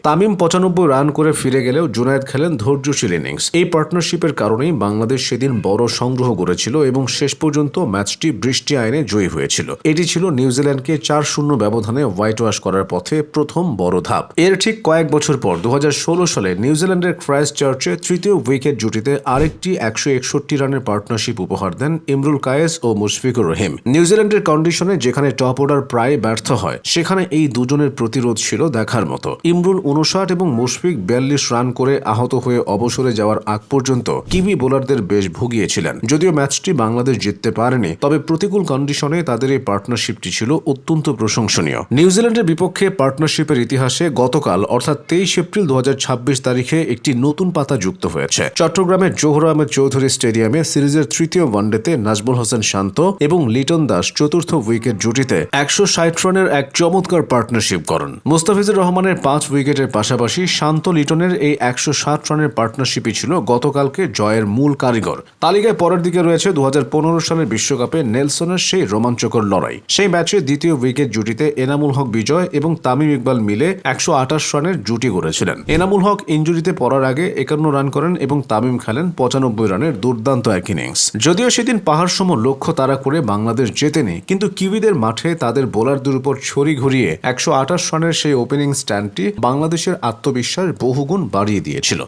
Tamim 95 run করে ফিরে গেলেও জুনায়েদ খেলেন ধৈর্যশীল ইনিংস। এই পার্টনারশিপের কারণেই বাংলাদেশ সেদিন বড় সংগ্রহ করেছিল এবং শেষ পর্যন্ত ম্যাচটি বৃষ্টি আইনে জয়ী হয়েছিল। এটি ছিল নিউজিল্যান্ডকে 4-0 ব্যবধানে হোয়াইট ওয়াশ করার পথে প্রথম বড় ধাপ। এর ঠিক কয়েক বছর পর 2016 সালে নিউজিল্যান্ডের ক্রাইস্ট চার্চে তৃতীয় উইকেট জুটিতে আরেকটি 161 রানের পার্টনারশিপ উপহার দেন ইমরুল কায়েস ও মুশফিকুর রহিম। নিউজিল্যান্ডের কন্ডিশনে যেখানে টপ অর্ডার প্রায় ব্যর্থ হয়, সেখানে এই দুজনের প্রতিরোধ ছিল দেখার মতো। ইমরুল 59 এবং মুশফিক 42 রান করে আহত হয়ে অবসরে যাওয়ার আগ পর্যন্ত কিউই বোলারদের বেশ ভুগিয়েছিলেন। যদিও ম্যাচটি বাংলাদেশ জিততে পারেনি, তবে প্রতিকূল কন্ডিশনে তাদের এই পার্টনারশিপটি ছিল অত্যন্ত প্রশংসনীয়। নিউজিল্যান্ডের বিপক্ষে পার্টনারশিপের ইতিহাসে গতকাল অর্থাৎ 23 এপ্রিল 2026 তারিখে একটি নতুন পাতা যুক্ত হয়েছে। চট্টগ্রামের জোহর আহমেদ চৌধুরী স্টেডিয়ামে সিরিজের তৃতীয় ওয়ানডেতে নাজমুল হোসেন শান্ত এবং লিটন দাস চতুর্থ উইকেট জুটিতে 160 রানের এক চমৎকার পার্টনারশিপ করেন। মুস্তাফিজুর রহমানের 5 উইকেটের পাশাপাশি শান্ত লিটনের এই 160 রানের পার্টনারশিপই ছিল গতকালকে জয়ের মূল কারিগর। তালিকায় পরের দিকে রয়েছে 2015 সালের বিশ্বকাপে নেলসনের সেই রোমাঞ্চকর লড়াই। সেই ম্যাচে দ্বিতীয় উইকেট জুটিতে এনামুল হক বিজয় এবং তামিম ইকবাল মিলে 128 রানের জুটি গড়েছিলেন। এনামুল হক ইনজুরিতে পড়ার আগে 51 রান করেন এবং তামিম খেলেন 95 রানের দুর্দান্ত এক ইনিংস। যদিও সেদিন পাহাড়সম লক্ষ্য তাড়া করে বাংলাদেশ জেতেনি, কিন্তু কিউইদের মাঠে তাদের বোলারদের উপর ছড়ি ঘুরিয়ে 128 রানের সেই ওপেনিং স্ট্যান্ডটি বাংলাদেশের আত্মবিশ্বাস বহুগুণ বাড়িয়ে দিয়েছিল।